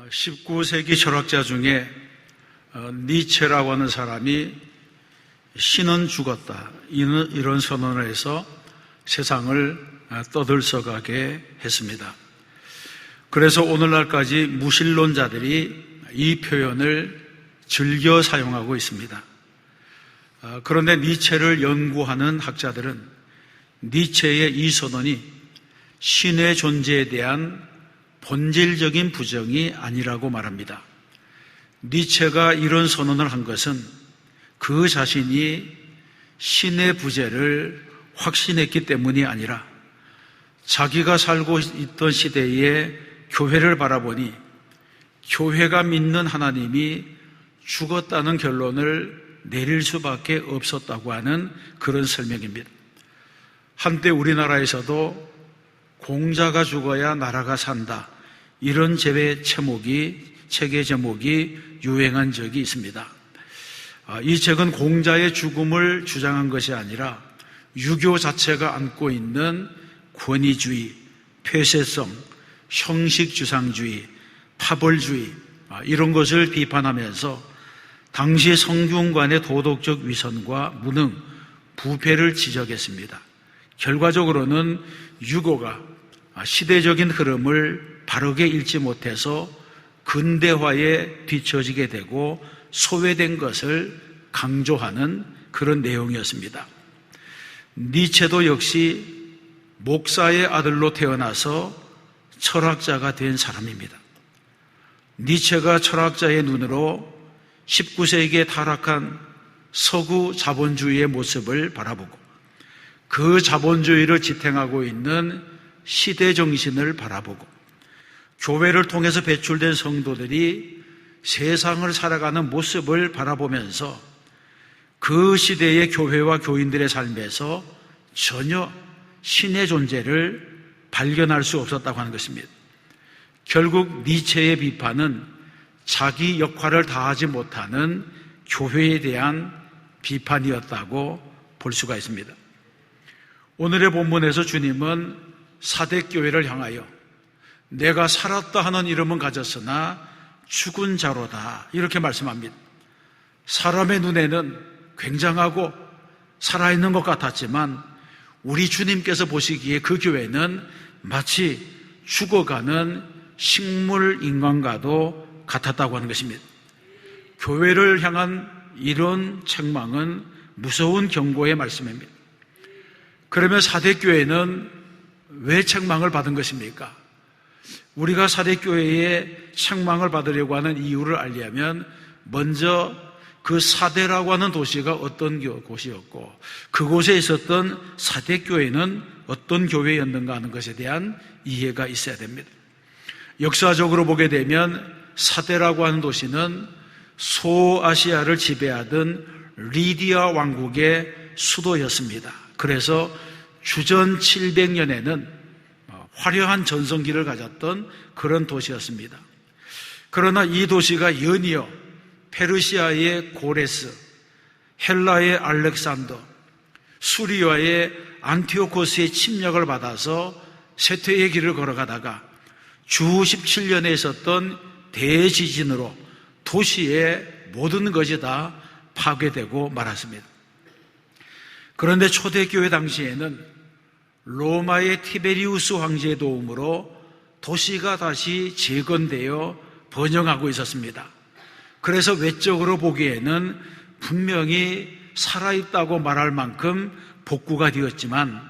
19세기 철학자 중에 니체라고 하는 사람이 신은 죽었다 이런 선언을 해서 세상을 떠들썩하게 했습니다. 그래서 오늘날까지 무신론자들이 이 표현을 즐겨 사용하고 있습니다. 그런데 니체를 연구하는 학자들은 니체의 이 선언이 신의 존재에 대한 본질적인 부정이 아니라고 말합니다. 니체가 이런 선언을 한 것은 그 자신이 신의 부재를 확신했기 때문이 아니라 자기가 살고 있던 시대의 교회를 바라보니 교회가 믿는 하나님이 죽었다는 결론을 내릴 수밖에 없었다고 하는 그런 설명입니다. 한때 우리나라에서도 공자가 죽어야 나라가 산다 이런 책의 제목이 유행한 적이 있습니다. 이 책은 공자의 죽음을 주장한 것이 아니라 유교 자체가 안고 있는 권위주의, 폐쇄성, 형식주상주의, 파벌주의 이런 것을 비판하면서 당시 성균관의 도덕적 위선과 무능, 부패를 지적했습니다. 결과적으로는 유교가 시대적인 흐름을 바르게 읽지 못해서 근대화에 뒤처지게 되고 소외된 것을 강조하는 그런 내용이었습니다. 니체도 역시 목사의 아들로 태어나서 철학자가 된 사람입니다. 니체가 철학자의 눈으로 19세기에 타락한 서구 자본주의의 모습을 바라보고 그 자본주의를 지탱하고 있는 시대 정신을 바라보고 교회를 통해서 배출된 성도들이 세상을 살아가는 모습을 바라보면서 그 시대의 교회와 교인들의 삶에서 전혀 신의 존재를 발견할 수 없었다고 하는 것입니다. 결국 니체의 비판은 자기 역할을 다하지 못하는 교회에 대한 비판이었다고 볼 수가 있습니다. 오늘의 본문에서 주님은 사대교회를 향하여 내가 살았다 하는 이름은 가졌으나 죽은 자로다 이렇게 말씀합니다. 사람의 눈에는 굉장하고 살아있는 것 같았지만 우리 주님께서 보시기에 그 교회는 마치 죽어가는 식물 인간과도 같았다고 하는 것입니다. 교회를 향한 이런 책망은 무서운 경고의 말씀입니다. 그러면 사대교회는 왜 책망을 받은 것입니까? 우리가 사대교회의 책망을 받으려고 하는 이유를 알려면 먼저 그 사대라고 하는 도시가 어떤 곳이었고 그곳에 있었던 사대교회는 어떤 교회였는가 하는 것에 대한 이해가 있어야 됩니다. 역사적으로 보게 되면 사대라고 하는 도시는 소아시아를 지배하던 리디아 왕국의 수도였습니다. 그래서 주전 700년에는 화려한 전성기를 가졌던 그런 도시였습니다. 그러나 이 도시가 연이어 페르시아의 고레스, 헬라의 알렉산더, 수리아의 안티오코스의 침략을 받아서 쇠퇴의 길을 걸어가다가 주 17년에 있었던 대지진으로 도시의 모든 것이 다 파괴되고 말았습니다. 그런데 초대교회 당시에는 로마의 티베리우스 황제의 도움으로 도시가 다시 재건되어 번영하고 있었습니다. 그래서 외적으로 보기에는 분명히 살아있다고 말할 만큼 복구가 되었지만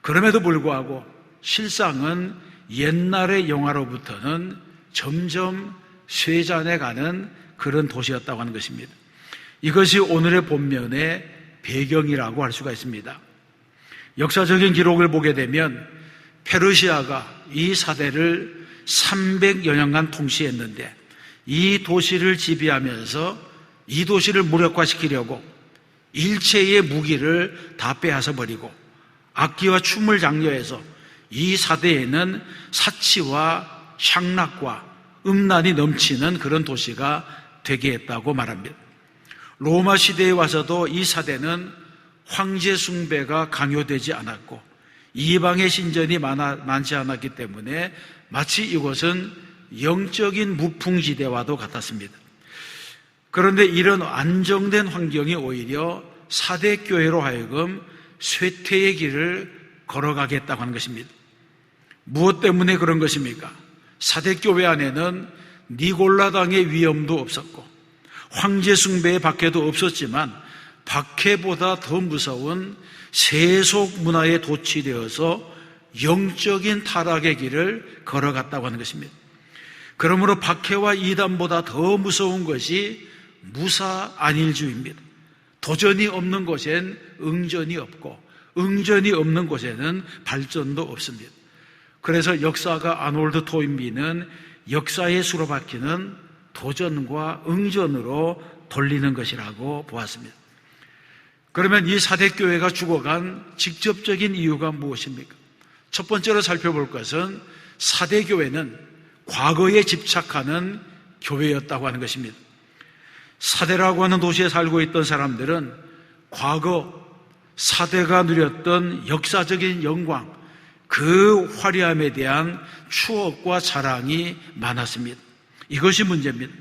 그럼에도 불구하고 실상은 옛날의 영화로부터는 점점 쇠잔해가는 그런 도시였다고 하는 것입니다. 이것이 오늘의 본면의 배경이라고 할 수가 있습니다. 역사적인 기록을 보게 되면 페르시아가 이 사대를 300여 년간 통치했는데 이 도시를 지배하면서 이 도시를 무력화시키려고 일체의 무기를 다 빼앗아 버리고 악기와 춤을 장려해서 이 사대에는 사치와 향락과 음란이 넘치는 그런 도시가 되게 했다고 말합니다. 로마 시대에 와서도 이 사대는 황제 숭배가 강요되지 않았고 이방의 신전이 많지 않았기 때문에 마치 이곳은 영적인 무풍지대와도 같았습니다. 그런데 이런 안정된 환경이 오히려 사대교회로 하여금 쇠퇴의 길을 걸어가겠다고 하는 것입니다. 무엇 때문에 그런 것입니까? 사대교회 안에는 니골라당의 위험도 없었고 황제 숭배의 박해도 없었지만 박해보다 더 무서운 세속 문화에 도취되어서 영적인 타락의 길을 걸어갔다고 하는 것입니다. 그러므로 박해와 이단보다 더 무서운 것이 무사 안일주의입니다. 도전이 없는 곳엔 응전이 없고 응전이 없는 곳에는 발전도 없습니다. 그래서 역사가 아놀드 토인비는 역사의 수로 바뀌는 도전과 응전으로 돌리는 것이라고 보았습니다. 그러면 이 사대교회가 죽어간 직접적인 이유가 무엇입니까? 첫 번째로 살펴볼 것은 사대교회는 과거에 집착하는 교회였다고 하는 것입니다. 사대라고 하는 도시에 살고 있던 사람들은 과거 사대가 누렸던 역사적인 영광, 그 화려함에 대한 추억과 자랑이 많았습니다. 이것이 문제입니다.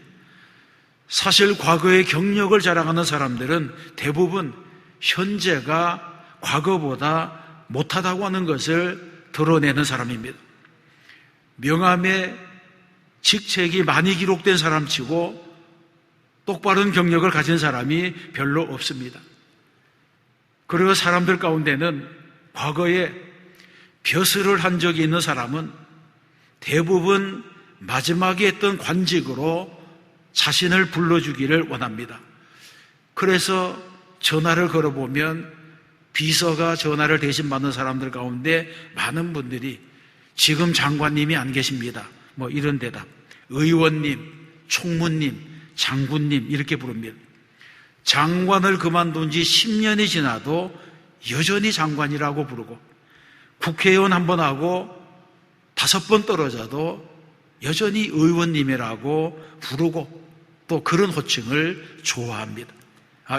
사실 과거의 경력을 자랑하는 사람들은 대부분 현재가 과거보다 못하다고 하는 것을 드러내는 사람입니다. 명함에 직책이 많이 기록된 사람치고 똑바른 경력을 가진 사람이 별로 없습니다. 그리고 사람들 가운데는 과거에 벼슬을 한 적이 있는 사람은 대부분 마지막에 했던 관직으로 자신을 불러주기를 원합니다. 그래서 전화를 걸어보면 비서가 전화를 대신 받는 사람들 가운데 많은 분들이 지금 장관님이 안 계십니다. 뭐 이런 대답. 의원님, 총무님, 장군님 이렇게 부릅니다. 장관을 그만둔 지 10년이 지나도 여전히 장관이라고 부르고 국회의원 한 번 하고 5번 떨어져도 여전히 의원님이라고 부르고 또 그런 호칭을 좋아합니다.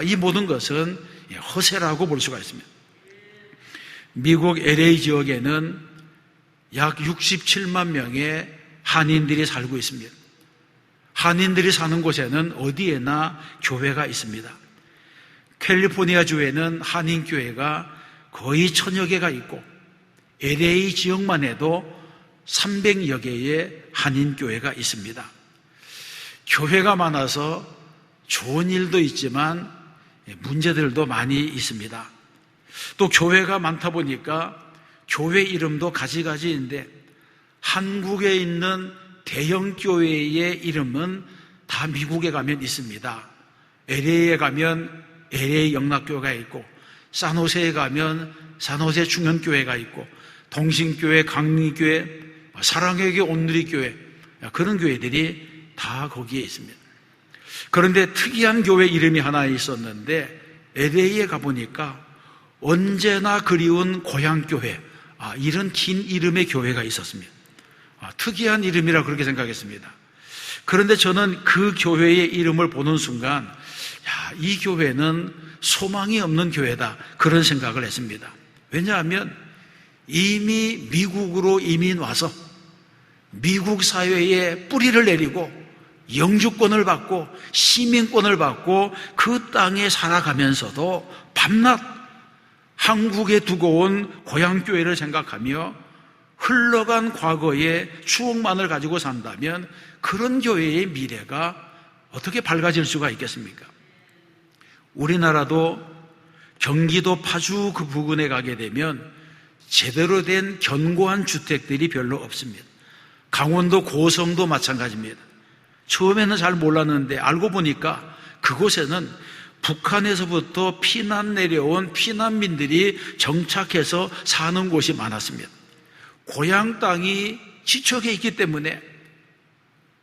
이 모든 것은 허세라고 볼 수가 있습니다. 미국 LA 지역에는 약 67만 명의 한인들이 살고 있습니다. 한인들이 사는 곳에는 어디에나 교회가 있습니다. 캘리포니아 주에는 한인교회가 거의 1000여 개가 있고 LA 지역만 해도 300여 개의 한인교회가 있습니다. 교회가 많아서 좋은 일도 있지만 문제들도 많이 있습니다. 또 교회가 많다 보니까 교회 이름도 가지가지인데 한국에 있는 대형 교회의 이름은 다 미국에 가면 있습니다. LA에 가면 LA 영락교회가 있고 산호세에 가면 산호세 충현교회가 있고 동신교회, 강리교회, 사랑의 교회, 온누리교회 그런 교회들이 다 거기에 있습니다. 그런데 특이한 교회 이름이 하나 있었는데 LA에 가보니까 언제나 그리운 고향교회 이런 긴 이름의 교회가 있었습니다. 특이한 이름이라 그렇게 생각했습니다. 그런데 저는 그 교회의 이름을 보는 순간 이 교회는 소망이 없는 교회다 그런 생각을 했습니다. 왜냐하면 이미 미국으로 이민 와서 미국 사회에 뿌리를 내리고 영주권을 받고 시민권을 받고 그 땅에 살아가면서도 밤낮 한국에 두고 온 고향교회를 생각하며 흘러간 과거의 추억만을 가지고 산다면 그런 교회의 미래가 어떻게 밝아질 수가 있겠습니까? 우리나라도 경기도 파주 그 부근에 가게 되면 제대로 된 견고한 주택들이 별로 없습니다. 강원도 고성도 마찬가지입니다. 처음에는 잘 몰랐는데 알고 보니까 그곳에는 북한에서부터 피난 내려온 피난민들이 정착해서 사는 곳이 많았습니다. 고향 땅이 지척에 있기 때문에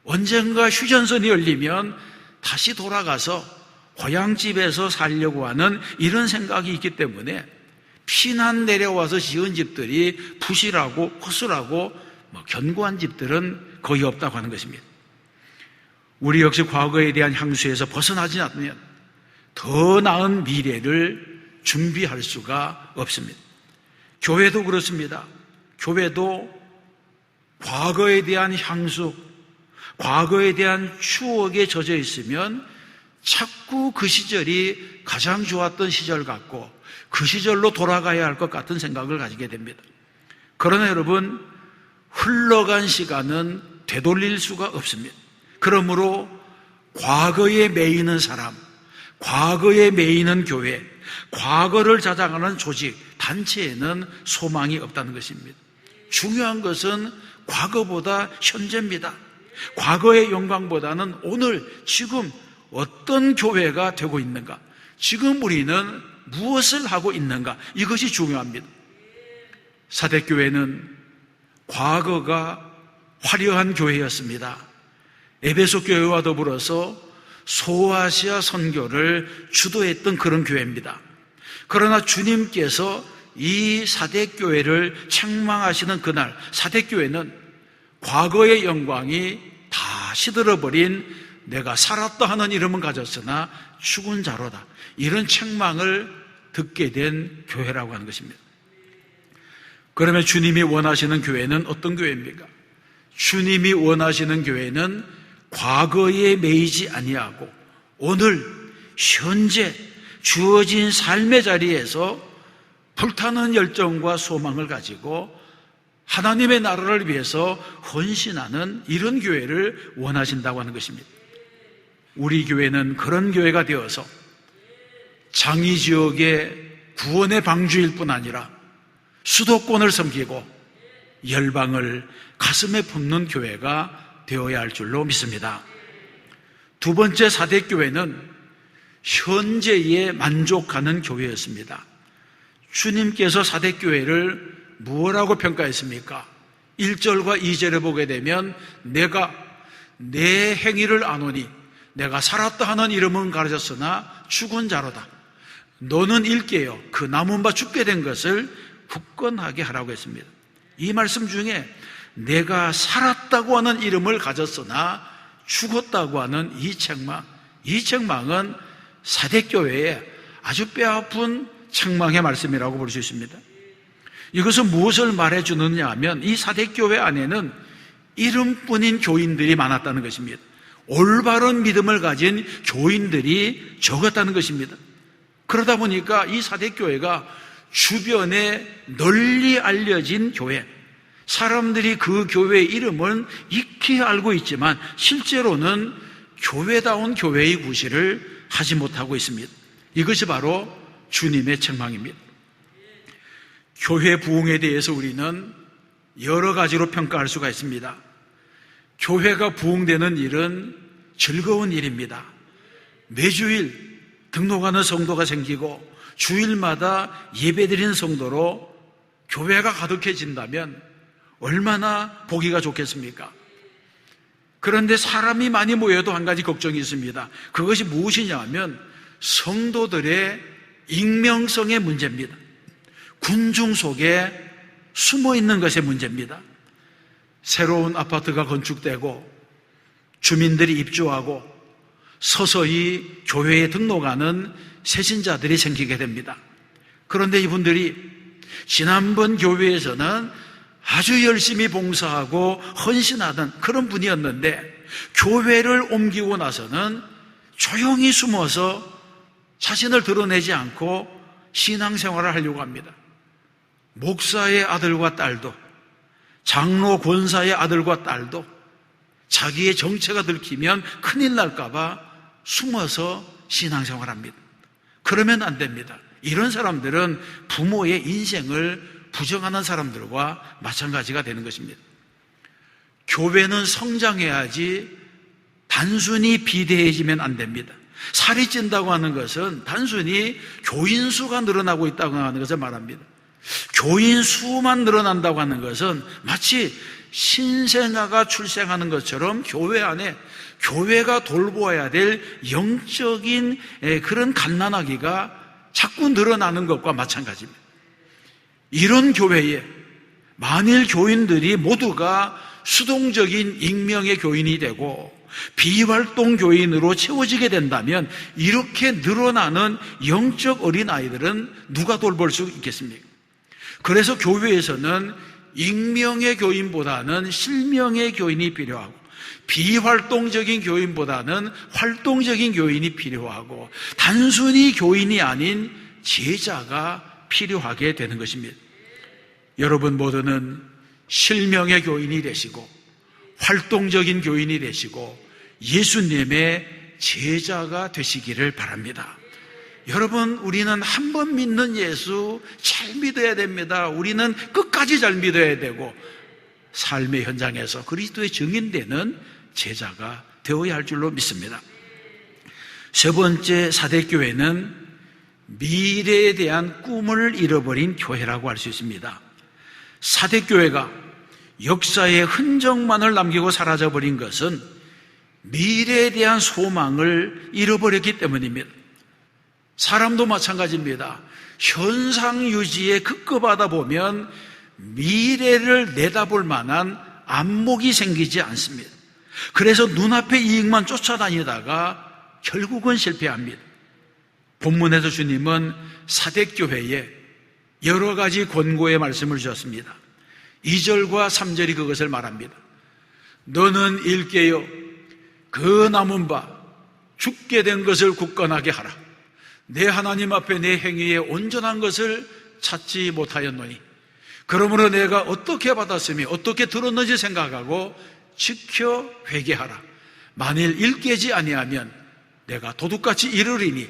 언젠가 휴전선이 열리면 다시 돌아가서 고향집에서 살려고 하는 이런 생각이 있기 때문에 피난 내려와서 지은 집들이 부실하고 허술하고 견고한 집들은 거의 없다고 하는 것입니다. 우리 역시 과거에 대한 향수에서 벗어나지 않으면 더 나은 미래를 준비할 수가 없습니다. 교회도 그렇습니다. 교회도 과거에 대한 향수, 과거에 대한 추억에 젖어 있으면 자꾸 그 시절이 가장 좋았던 시절 같고 그 시절로 돌아가야 할 것 같은 생각을 가지게 됩니다. 그러나 여러분, 흘러간 시간은 되돌릴 수가 없습니다. 그러므로 과거에 매이는 사람, 과거에 매이는 교회, 과거를 자장하는 조직, 단체에는 소망이 없다는 것입니다. 중요한 것은 과거보다 현재입니다. 과거의 영광보다는 오늘, 지금 어떤 교회가 되고 있는가, 지금 우리는 무엇을 하고 있는가, 이것이 중요합니다. 사대교회는 과거가 화려한 교회였습니다. 에베소 교회와 더불어서 소아시아 선교를 주도했던 그런 교회입니다. 그러나 주님께서 이 사대교회를 책망하시는 그날, 사대교회는 과거의 영광이 다 시들어버린 내가 살았다 하는 이름은 가졌으나 죽은 자로다, 이런 책망을 듣게 된 교회라고 하는 것입니다. 그러면 주님이 원하시는 교회는 어떤 교회입니까? 주님이 원하시는 교회는 과거에 매이지 아니하고 오늘 현재 주어진 삶의 자리에서 불타는 열정과 소망을 가지고 하나님의 나라를 위해서 헌신하는 이런 교회를 원하신다고 하는 것입니다. 우리 교회는 그런 교회가 되어서 장이 지역의 구원의 방주일 뿐 아니라 수도권을 섬기고 열방을 가슴에 품는 교회가 되어야 할 줄로 믿습니다. 두 번째, 사대교회는 현재에 만족하는 교회였습니다. 주님께서 사대교회를 무엇라고 평가했습니까? 1절과 2절에 보게 되면 내가 내 행위를 아노니 내가 살았다 하는 이름은 가르쳤으나 죽은 자로다. 너는 일깨어 그 남은 바 죽게 된 것을 굳건하게 하라고 했습니다. 이 말씀 중에 내가 살았다고 하는 이름을 가졌으나 죽었다고 하는 이 책망은 사대교회의 아주 뼈아픈 책망의 말씀이라고 볼 수 있습니다. 이것은 무엇을 말해주느냐 하면 이 사대교회 안에는 이름뿐인 교인들이 많았다는 것입니다. 올바른 믿음을 가진 교인들이 적었다는 것입니다. 그러다 보니까 이 사대교회가 주변에 널리 알려진 교회, 사람들이 그 교회의 이름은 익히 알고 있지만 실제로는 교회다운 교회의 구실을 하지 못하고 있습니다. 이것이 바로 주님의 책망입니다. 교회 부흥에 대해서 우리는 여러 가지로 평가할 수가 있습니다. 교회가 부흥되는 일은 즐거운 일입니다. 매주일 등록하는 성도가 생기고 주일마다 예배드리는 성도로 교회가 가득해진다면 얼마나 보기가 좋겠습니까? 그런데 사람이 많이 모여도 한 가지 걱정이 있습니다. 그것이 무엇이냐 하면 성도들의 익명성의 문제입니다. 군중 속에 숨어 있는 것의 문제입니다. 새로운 아파트가 건축되고 주민들이 입주하고 서서히 교회에 등록하는 새신자들이 생기게 됩니다. 그런데 이분들이 지난번 교회에서는 아주 열심히 봉사하고 헌신하던 그런 분이었는데 교회를 옮기고 나서는 조용히 숨어서 자신을 드러내지 않고 신앙생활을 하려고 합니다. 목사의 아들과 딸도, 장로 권사의 아들과 딸도 자기의 정체가 들키면 큰일 날까 봐 숨어서 신앙생활합니다. 그러면 안 됩니다. 이런 사람들은 부모의 인생을 부정하는 사람들과 마찬가지가 되는 것입니다. 교회는 성장해야지 단순히 비대해지면 안 됩니다. 살이 찐다고 하는 것은 단순히 교인 수가 늘어나고 있다고 하는 것을 말합니다. 교인 수만 늘어난다고 하는 것은 마치 신생아가 출생하는 것처럼 교회 안에 교회가 돌보아야 될 영적인 그런 갓난아기가 자꾸 늘어나는 것과 마찬가지입니다. 이런 교회에 만일 교인들이 모두가 수동적인 익명의 교인이 되고 비활동 교인으로 채워지게 된다면 이렇게 늘어나는 영적 어린아이들은 누가 돌볼 수 있겠습니까? 그래서 교회에서는 익명의 교인보다는 실명의 교인이 필요하고 비활동적인 교인보다는 활동적인 교인이 필요하고 단순히 교인이 아닌 제자가 필요하게 되는 것입니다. 여러분 모두는 실명의 교인이 되시고 활동적인 교인이 되시고 예수님의 제자가 되시기를 바랍니다. 여러분, 우리는 한 번 믿는 예수 잘 믿어야 됩니다. 우리는 끝까지 잘 믿어야 되고 삶의 현장에서 그리스도의 증인되는 제자가 되어야 할 줄로 믿습니다. 세 번째, 사대교회는 미래에 대한 꿈을 잃어버린 교회라고 할 수 있습니다. 사대교회가 역사의 흔적만을 남기고 사라져버린 것은 미래에 대한 소망을 잃어버렸기 때문입니다. 사람도 마찬가지입니다. 현상 유지에 급급하다 보면 미래를 내다볼 만한 안목이 생기지 않습니다. 그래서 눈앞의 이익만 쫓아다니다가 결국은 실패합니다. 본문에서 주님은 사대교회에 여러 가지 권고의 말씀을 주셨습니다. 2절과 3절이 그것을 말합니다. 너는 일깨어 그 남은 바 죽게 된 것을 굳건하게 하라. 내 하나님 앞에 내 행위에 온전한 것을 찾지 못하였노니 그러므로 내가 어떻게 받았으며 어떻게 들었는지 생각하고 지켜 회개하라. 만일 일깨지 아니하면 내가 도둑같이 이르리니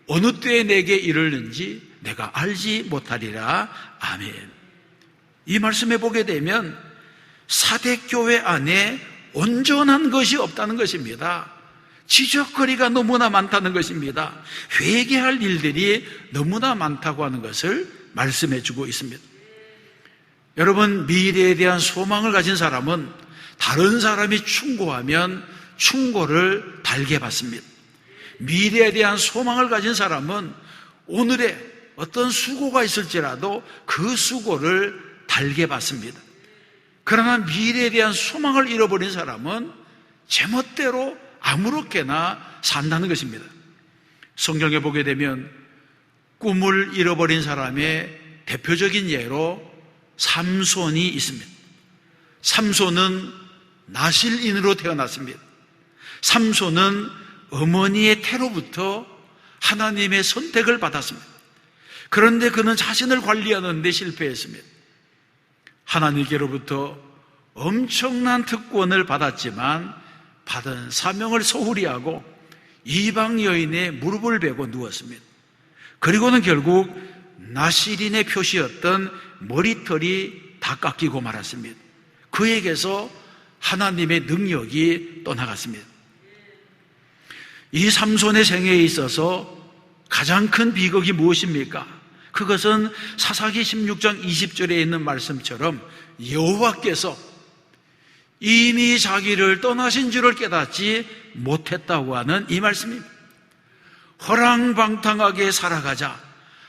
어느 때에 내게 이르는지 내가 알지 못하리라. 아멘. 이 말씀에 보게 되면 사대교회 안에 온전한 것이 없다는 것입니다. 지적거리가 너무나 많다는 것입니다. 회개할 일들이 너무나 많다고 하는 것을 말씀해 주고 있습니다. 여러분, 미래에 대한 소망을 가진 사람은 다른 사람이 충고하면 충고를 달게 받습니다. 미래에 대한 소망을 가진 사람은 오늘에 어떤 수고가 있을지라도 그 수고를 달게 받습니다. 그러나 미래에 대한 소망을 잃어버린 사람은 제멋대로 아무렇게나 산다는 것입니다. 성경에 보게 되면 꿈을 잃어버린 사람의 대표적인 예로 삼손이 있습니다. 삼손은 나실인으로 태어났습니다. 삼손은 어머니의 태로부터 하나님의 선택을 받았습니다. 그런데 그는 자신을 관리하는 데 실패했습니다. 하나님께로부터 엄청난 특권을 받았지만 받은 사명을 소홀히 하고 이방 여인의 무릎을 베고 누웠습니다. 그리고는 결국 나실인의 표시였던 머리털이 다 깎이고 말았습니다. 그에게서 하나님의 능력이 떠나갔습니다. 이 삼손의 생애에 있어서 가장 큰 비극이 무엇입니까? 그것은 사사기 16장 20절에 있는 말씀처럼 여호와께서 이미 자기를 떠나신 줄을 깨닫지 못했다고 하는 이 말씀입니다. 허랑방탕하게 살아가자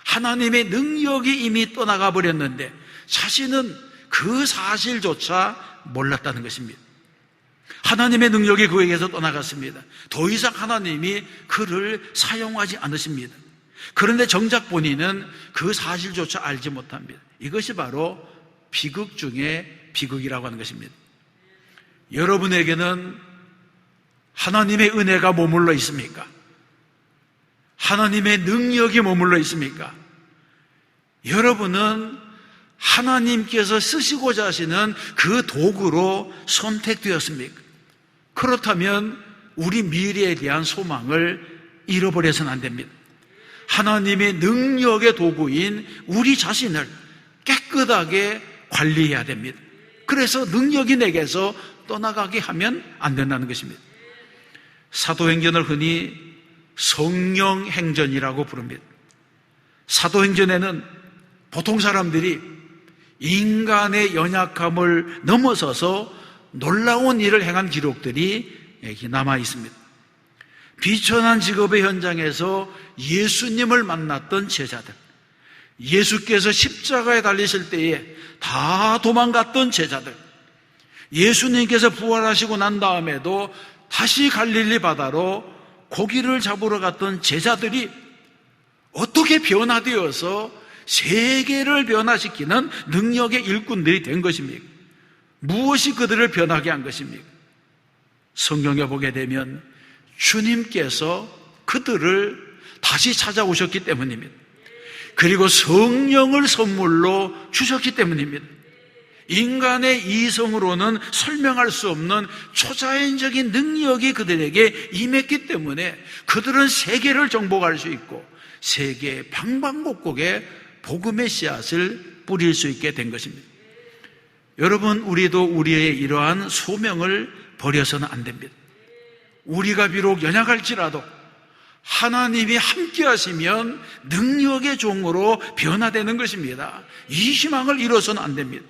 하나님의 능력이 이미 떠나가 버렸는데 자신은 그 사실조차 몰랐다는 것입니다. 하나님의 능력이 그에게서 떠나갔습니다. 더 이상 하나님이 그를 사용하지 않으십니다. 그런데 정작 본인은 그 사실조차 알지 못합니다. 이것이 바로 비극 중에 비극이라고 하는 것입니다. 여러분에게는 하나님의 은혜가 머물러 있습니까? 하나님의 능력이 머물러 있습니까? 여러분은 하나님께서 쓰시고자 하시는 그 도구로 선택되었습니까? 그렇다면 우리 미래에 대한 소망을 잃어버려서는 안 됩니다. 하나님의 능력의 도구인 우리 자신을 깨끗하게 관리해야 됩니다. 그래서 능력이 내게서 떠나가게 하면 안 된다는 것입니다. 사도행전을 흔히 성령행전이라고 부릅니다. 사도행전에는 보통 사람들이 인간의 연약함을 넘어서서 놀라운 일을 행한 기록들이 여기 남아 있습니다. 비천한 직업의 현장에서 예수님을 만났던 제자들, 예수께서 십자가에 달리실 때에 다 도망갔던 제자들, 예수님께서 부활하시고 난 다음에도 다시 갈릴리 바다로 고기를 잡으러 갔던 제자들이 어떻게 변화되어서 세계를 변화시키는 능력의 일꾼들이 된 것입니까? 무엇이 그들을 변하게 한 것입니까? 성경에 보게 되면 주님께서 그들을 다시 찾아오셨기 때문입니다. 그리고 성령을 선물로 주셨기 때문입니다. 인간의 이성으로는 설명할 수 없는 초자연적인 능력이 그들에게 임했기 때문에 그들은 세계를 정복할 수 있고 세계 방방곡곡에 복음의 씨앗을 뿌릴 수 있게 된 것입니다. 여러분, 우리도 우리의 이러한 소명을 버려서는 안 됩니다. 우리가 비록 연약할지라도 하나님이 함께 하시면 능력의 종으로 변화되는 것입니다. 이 희망을 잃어서는 안 됩니다.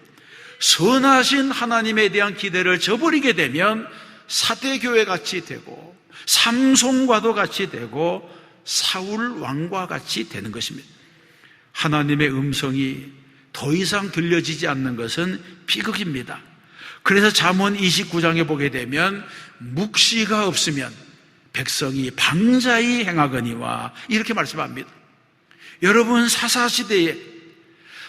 선하신 하나님에 대한 기대를 저버리게 되면 사대교회 같이 되고 삼손과도 같이 되고 사울 왕과 같이 되는 것입니다. 하나님의 음성이 더 이상 들려지지 않는 것은 비극입니다. 그래서 잠언 29장에 보게 되면 묵시가 없으면 백성이 방자히 행하거니와 이렇게 말씀합니다. 여러분, 사사시대에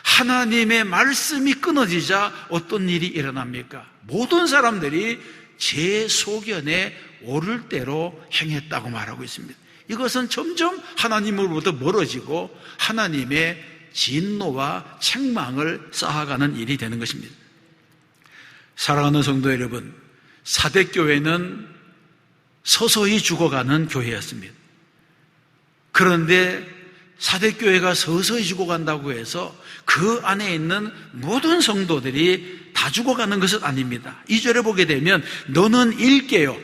하나님의 말씀이 끊어지자 어떤 일이 일어납니까? 모든 사람들이 제 소견에 오를 대로 행했다고 말하고 있습니다. 이것은 점점 하나님으로부터 멀어지고 하나님의 진노와 책망을 쌓아가는 일이 되는 것입니다. 사랑하는 성도 여러분, 사대교회는 서서히 죽어가는 교회였습니다. 그런데 사대교회가 서서히 죽어간다고 해서 그 안에 있는 모든 성도들이 다 죽어가는 것은 아닙니다. 2절에 보게 되면 너는 일깨어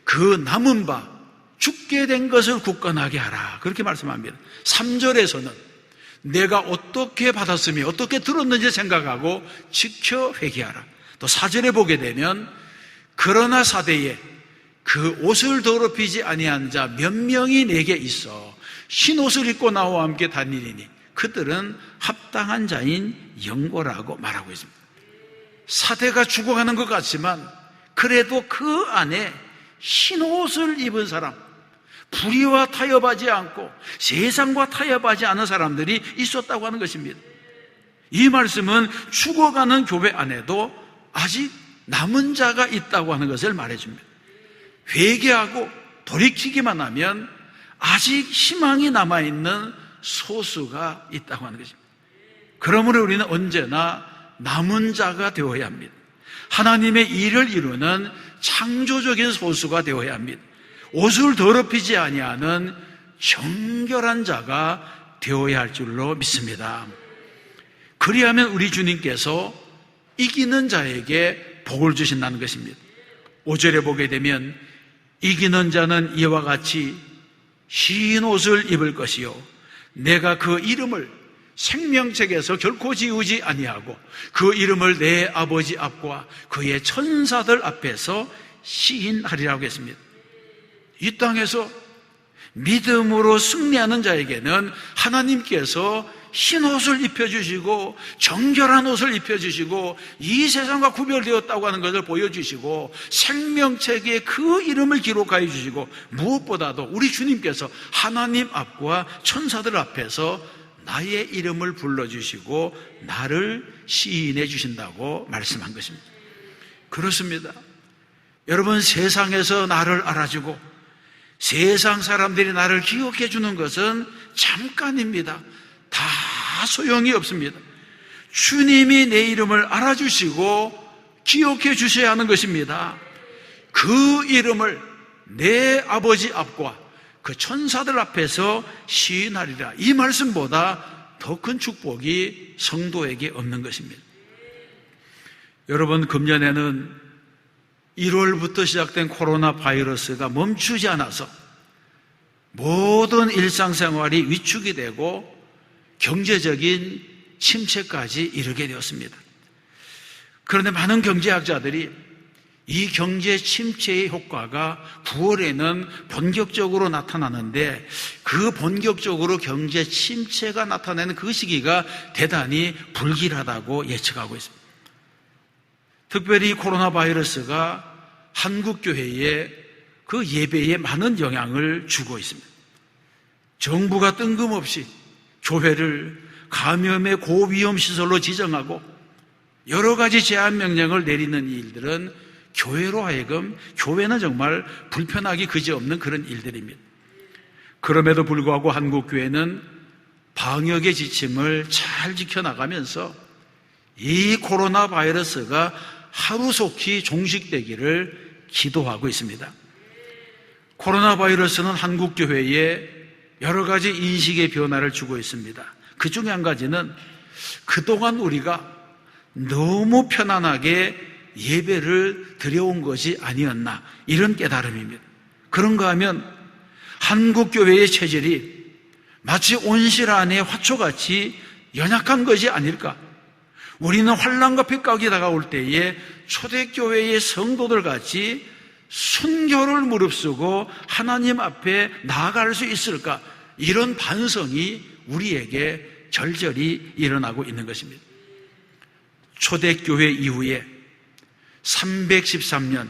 그 남은 바 죽게 된 것을 굳건하게 하라, 그렇게 말씀합니다. 3절에서는 내가 어떻게 받았으며 어떻게 들었는지 생각하고 지켜 회개하라. 또 4절에 보게 되면 그러나 사대에 그 옷을 더럽히지 아니한 자 몇 명이 내게 있어 흰 옷을 입고 나와 함께 다니리니 그들은 합당한 자인 영고라고 말하고 있습니다. 사대가 죽어가는 것 같지만 그래도 그 안에 흰 옷을 입은 사람, 불의와 타협하지 않고 세상과 타협하지 않은 사람들이 있었다고 하는 것입니다. 이 말씀은 죽어가는 교회 안에도 아직 남은 자가 있다고 하는 것을 말해줍니다. 회개하고 돌이키기만 하면 아직 희망이 남아있는 소수가 있다고 하는 것입니다. 그러므로 우리는 언제나 남은 자가 되어야 합니다. 하나님의 일을 이루는 창조적인 소수가 되어야 합니다. 옷을 더럽히지 아니하는 정결한 자가 되어야 할 줄로 믿습니다. 그리하면 우리 주님께서 이기는 자에게 복을 주신다는 것입니다. 5절에 보게 되면 이기는 자는 이와 같이 흰 옷을 입을 것이요 내가 그 이름을 생명책에서 결코 지우지 아니하고 그 이름을 내 아버지 앞과 그의 천사들 앞에서 시인하리라고 했습니다. 이 땅에서 믿음으로 승리하는 자에게는 하나님께서 흰 옷을 입혀주시고 정결한 옷을 입혀주시고 이 세상과 구별되었다고 하는 것을 보여주시고 생명책에 그 이름을 기록하여 주시고 무엇보다도 우리 주님께서 하나님 앞과 천사들 앞에서 나의 이름을 불러주시고 나를 시인해 주신다고 말씀한 것입니다. 그렇습니다. 여러분, 세상에서 나를 알아주고 세상 사람들이 나를 기억해 주는 것은 잠깐입니다. 다 소용이 없습니다. 주님이 내 이름을 알아주시고 기억해 주셔야 하는 것입니다. 그 이름을 내 아버지 앞과 그 천사들 앞에서 시인하리라. 이 말씀보다 더 큰 축복이 성도에게 없는 것입니다. 여러분, 금년에는 1월부터 시작된 코로나 바이러스가 멈추지 않아서 모든 일상생활이 위축이 되고 경제적인 침체까지 이르게 되었습니다. 그런데 많은 경제학자들이 이 경제 침체의 효과가 9월에는 본격적으로 나타나는데 그 본격적으로 경제 침체가 나타나는 그 시기가 대단히 불길하다고 예측하고 있습니다. 특별히 코로나 바이러스가 한국교회의 그 예배에 많은 영향을 주고 있습니다. 정부가 뜬금없이 교회를 감염의 고위험 시설로 지정하고 여러 가지 제한 명령을 내리는 일들은 교회로 하여금 교회는 정말 불편하기 그지없는 그런 일들입니다. 그럼에도 불구하고 한국교회는 방역의 지침을 잘 지켜나가면서 이 코로나 바이러스가 하루속히 종식되기를 기도하고 있습니다. 코로나 바이러스는 한국교회에 여러 가지 인식의 변화를 주고 있습니다. 그 중에 한 가지는 그동안 우리가 너무 편안하게 예배를 드려온 것이 아니었나, 이런 깨달음입니다. 그런가 하면 한국교회의 체질이 마치 온실 안에 화초같이 연약한 것이 아닐까. 우리는 환난과 핍박이 다가올 때에 초대교회의 성도들 같이 순교를 무릅쓰고 하나님 앞에 나아갈 수 있을까, 이런 반성이 우리에게 절절히 일어나고 있는 것입니다. 초대교회 이후에 313년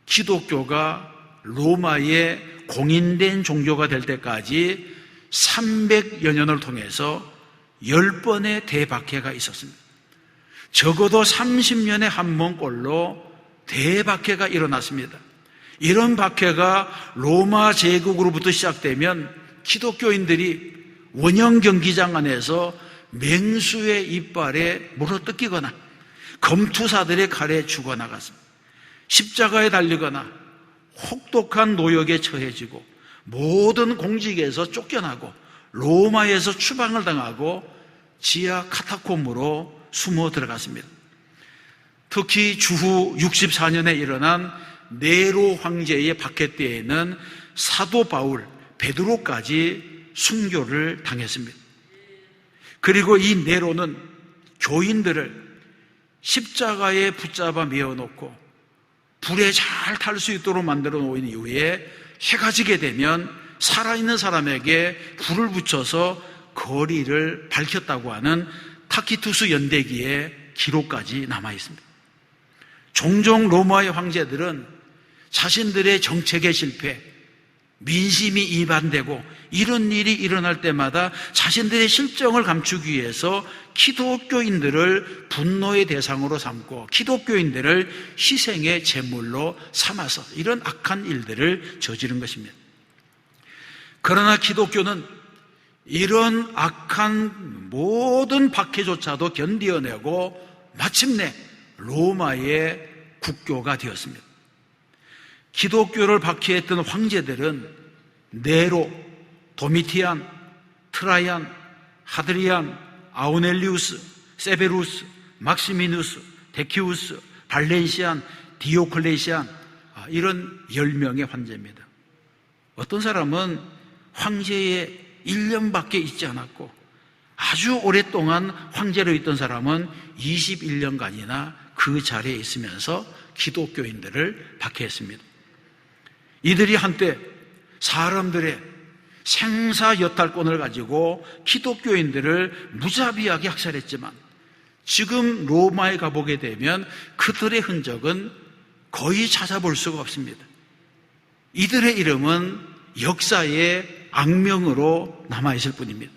기독교가 로마의 공인된 종교가 될 때까지 300여 년을 통해서 10번의 대박해가 있었습니다. 적어도 30년에 한 번꼴로 대박해가 일어났습니다. 이런 박해가 로마 제국으로부터 시작되면 기독교인들이 원형 경기장 안에서 맹수의 이빨에 물어뜯기거나 검투사들의 칼에 죽어나갔습니다. 십자가에 달리거나 혹독한 노역에 처해지고 모든 공직에서 쫓겨나고 로마에서 추방을 당하고 지하 카타콤으로 숨어 들어갔습니다. 특히 주후 64년에 일어난 네로 황제의 박해 때에는 사도 바울, 베드로까지 순교를 당했습니다. 그리고 이 네로는 교인들을 십자가에 붙잡아 메어놓고 불에 잘 탈 수 있도록 만들어 놓은 이후에 해가 지게 되면 살아있는 사람에게 불을 붙여서 거리를 밝혔다고 하는 타키투스 연대기의 기록까지 남아 있습니다. 종종 로마의 황제들은 자신들의 정책의 실패, 민심이 이반되고 이런 일이 일어날 때마다 자신들의 실정을 감추기 위해서 기독교인들을 분노의 대상으로 삼고 기독교인들을 희생의 제물로 삼아서 이런 악한 일들을 저지른 것입니다. 그러나 기독교는 이런 악한 모든 박해조차도 견디어내고 마침내 로마의 국교가 되었습니다. 기독교를 박해했던 황제들은 네로, 도미티안, 트라이안, 하드리안, 아우넬리우스, 세베루스, 막시미누스, 데키우스, 발렌시안, 디오클레시안, 이런 10명의 황제입니다. 어떤 사람은 황제에 1년밖에 있지 않았고 아주 오랫동안 황제로 있던 사람은 21년간이나 그 자리에 있으면서 기독교인들을 박해했습니다. 이들이 한때 사람들의 생사여탈권을 가지고 기독교인들을 무자비하게 학살했지만 지금 로마에 가보게 되면 그들의 흔적은 거의 찾아볼 수가 없습니다. 이들의 이름은 역사의 악명으로 남아있을 뿐입니다.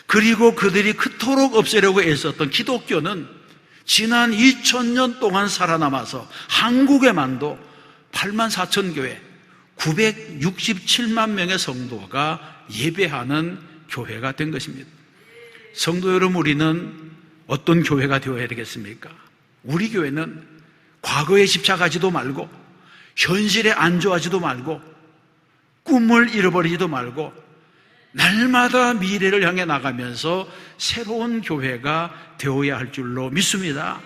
그리고 그들이 그토록 없애려고 애썼던 기독교는 지난 2000년 동안 살아남아서 한국에만도 8만 4천 교회, 967만 명의 성도가 예배하는 교회가 된 것입니다. 성도 여러분, 우리는 어떤 교회가 되어야 되겠습니까? 우리 교회는 과거에 집착하지도 말고 현실에 안주하지도 말고 꿈을 잃어버리지도 말고 날마다 미래를 향해 나가면서 새로운 교회가 되어야 할 줄로 믿습니다.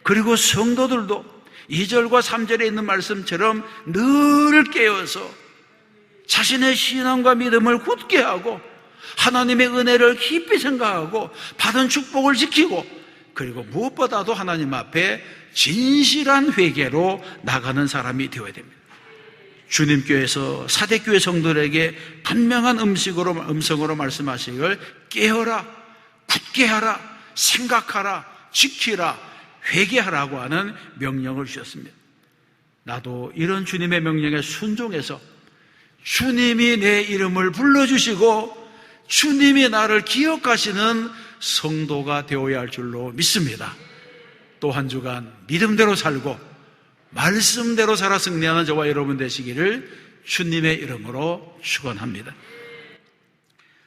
그리고 성도들도 2절과 3절에 있는 말씀처럼 늘 깨어서 자신의 신앙과 믿음을 굳게 하고 하나님의 은혜를 깊이 생각하고 받은 축복을 지키고 그리고 무엇보다도 하나님 앞에 진실한 회개로 나가는 사람이 되어야 됩니다. 주님께서 사대교회 성도들에게 분명한 음성으로 말씀하시길 깨어라, 굳게 하라, 생각하라, 지키라, 회개하라고 하는 명령을 주셨습니다. 나도 이런 주님의 명령에 순종해서 주님이 내 이름을 불러주시고 주님이 나를 기억하시는 성도가 되어야 할 줄로 믿습니다. 또 한 주간 믿음대로 살고 말씀대로 살아 승리하는 저와 여러분 되시기를 주님의 이름으로 축원합니다.